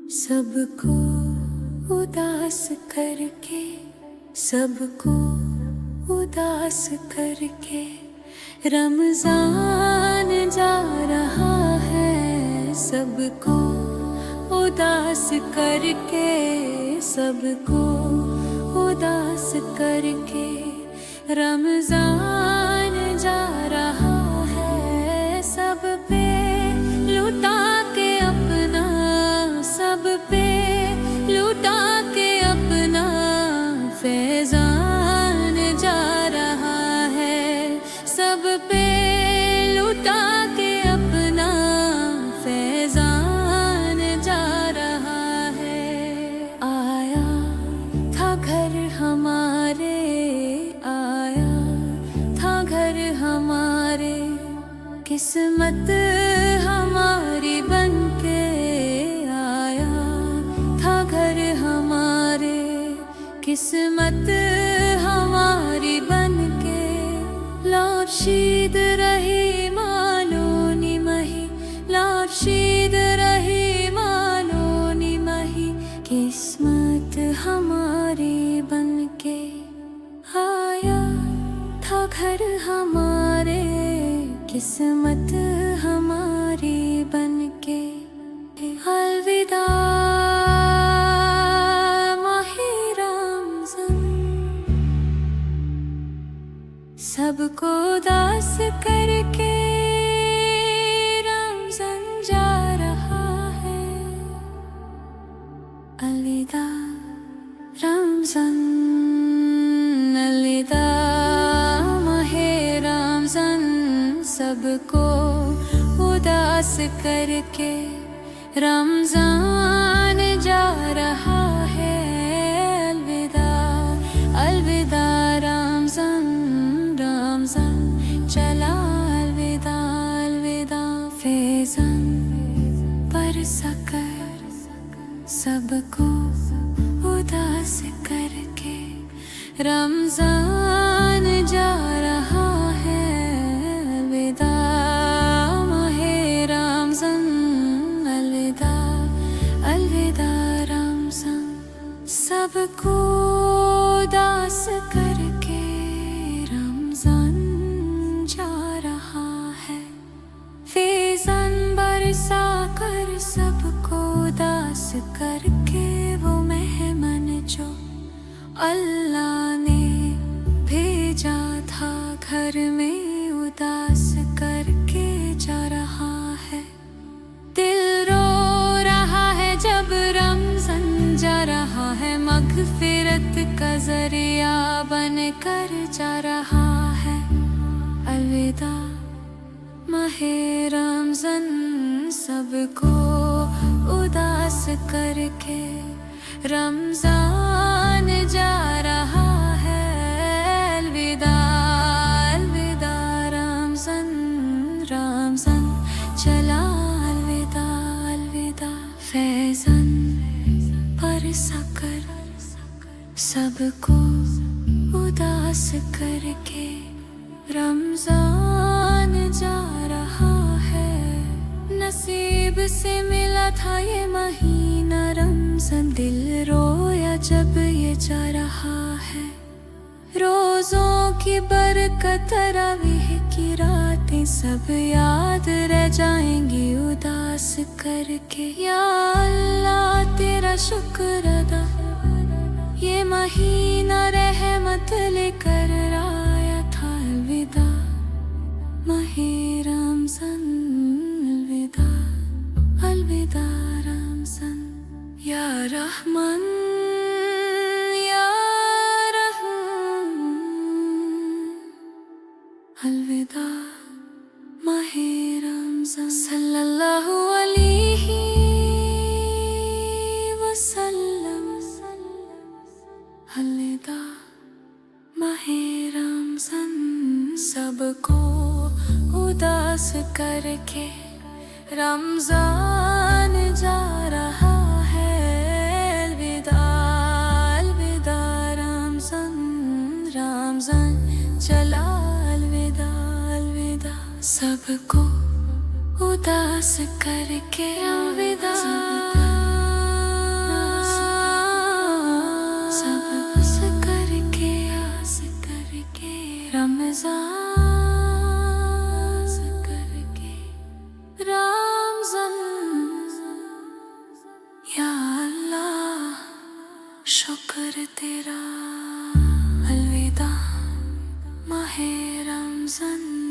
सबको उदास करके, सबको उदास करके रमजान जा रहा है। सबको उदास करके, सबको उदास करके रमजान जा रहा है। सब पे लुटा के अपना, सब पे लुटा के अपना फैजान जा रहा है। सब पे लुटा के अपना फैजान जा रहा है। आया था घर हमारे, आया था घर हमारे, किस्मत हमारी बनके आया था घर हमारे, किस्मत हमारी बनके। लार्शीद रही मालोनी मही, लार्शीद रही मालोनी मही, किस्मत हमारी बनके आया था घर हमारे, किस्मत हमारी बनके। अलविदा माहे रमज़ान, सबको उदास करके रमज़ान जा रहा है। अलविदा रमज़ान, अलविदा माहे रमज़ान, सबको उदास करके रमज़ान जा रहा है। अलविदा अलविदा रमज़ान, रमज़ान चला अलविदा, अलविदा फैज़ान बरसा कर सबको उदास करके रमज़ान जा रहा है। अलविदा माहे रमज़ान, अलविदा अलविदा रमज़ान, सबको उदास करके रमज़ान जा रहा है। फैज़ान बरसा कर सबको उदास करके, वो मेहमान जो अल्लाह ने भेजा था घर में उदास करके जा रहा है। दिल रो रहा है जब रमज़ान जा रहा है, मग़फ़िरत का ज़रिया बन कर जा रहा है। अलविदा माहे रमज़ान, सबको उदास करके रमज़ान जा रहा है। अलविदा अलविदा रमज़ान, रमज़ान चला अलविदा, अलविदा फैज़ान बरसा कर सबको उदास करके रमज़ान जा रहा है। नसीब से मिला था ये महीना रमज़ान, दिल रोया जब ये जा रहा है। रोज़ों की बरकत, तरावीह की रातें सब याद रह जाएंगी उदास करके। या अल्लाह तेरा शुक्र अदा, ये महीना रहमत लेकर आया था। अलविदा माहे रमज़ान, अलविदा अलविदा रमज़ान। या रहमान या रहम, अलविदा माहे रमज़ान। सल्लल्लाहु अलैहि वसल्लम, अलविदा माहे रमज़ान, सबको उदास करके रमज़ान जा रहा है। अलविदा अलविदा रमज़ान, रमज़ान चला अलविदा, अलविदा सबको उदास करके अलविदा। اعزاز کر کے رمضان یا اللہ شکر تیرا الوداع ماہ رمضان.